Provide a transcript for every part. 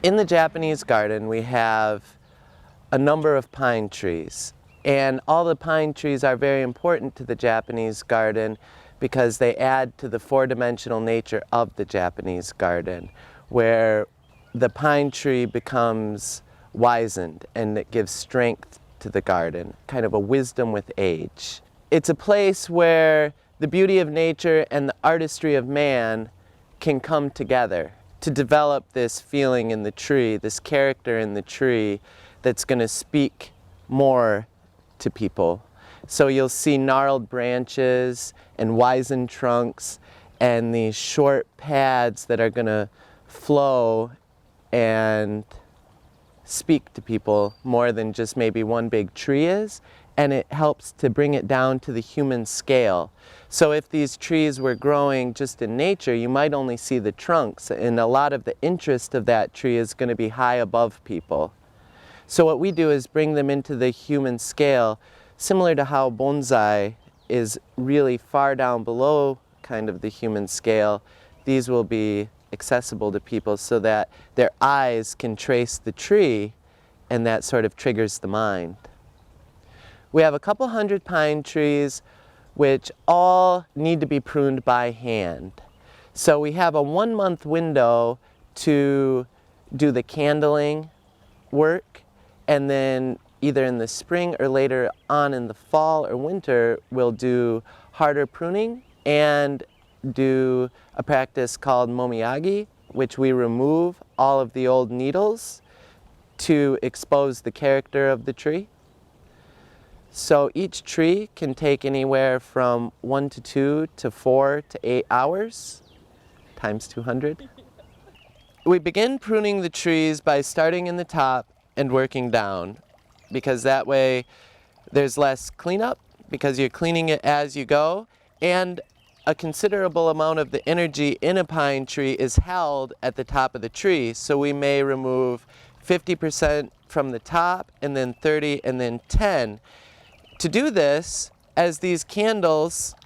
In the Japanese garden, we have a number of pine trees, and all the pine trees are very important to the Japanese garden because they add to the four-dimensional nature of the Japanese garden, where the pine tree becomes wizened and it gives strength to the garden, kind of a wisdom with age. It's a place where the beauty of nature and the artistry of man can come together to develop this feeling in the tree, this character in the tree that's going to speak more to people. So you'll see gnarled branches and wizened trunks and these short pads that are going to flow and speak to people more than just maybe one big tree is, and it helps to bring it down to the human scale. So if these trees were growing just in nature, you might only see the trunks, and a lot of the interest of that tree is going to be high above people. So what we do is bring them into the human scale, similar to how bonsai is really far down below kind of the human scale. These will be accessible to people so that their eyes can trace the tree, and that sort of triggers the mind. We have a couple hundred pine trees which all need to be pruned by hand. So we have a 1-month window to do the candling work, and then either in the spring or later on in the fall or winter we'll do harder pruning and do a practice called momiyagi, which we remove all of the old needles to expose the character of the tree. So each tree can take anywhere from 1 to 2 to 4 to 8 hours, times 200. We begin pruning the trees by starting in the top and working down, because that way there's less cleanup, because you're cleaning it as you go, and a considerable amount of the energy in a pine tree is held at the top of the tree. So we may remove 50% from the top, and then 30, and then 10. To do this, as these candles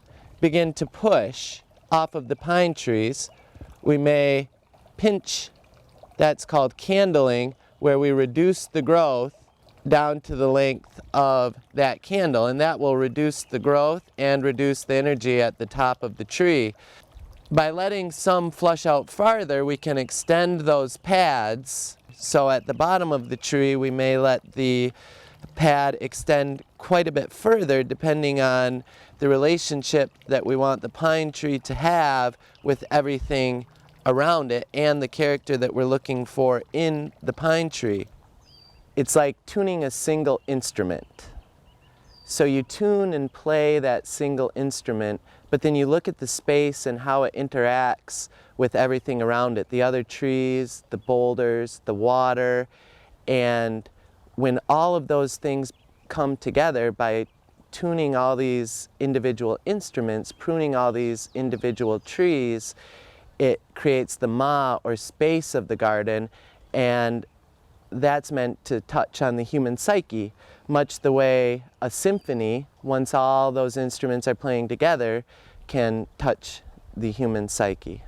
begin to push off of the pine trees, we may pinch, that's called candling, where we reduce the growth down to the length of that candle, and that will reduce the growth and reduce the energy at the top of the tree. By letting some flush out farther, we can extend those pads. So at the bottom of the tree, we may let the pad extend quite a bit further, depending on the relationship that we want the pine tree to have with everything around it and the character that we're looking for in the pine tree. It's like tuning a single instrument. So you tune and play that single instrument, but then you look at the space and how it interacts with everything around it, the other trees, the boulders, the water, and when all of those things come together by tuning all these individual instruments, pruning all these individual trees, it creates the ma, or space, of the garden, and that's meant to touch on the human psyche, much the way a symphony, once all those instruments are playing together, can touch the human psyche.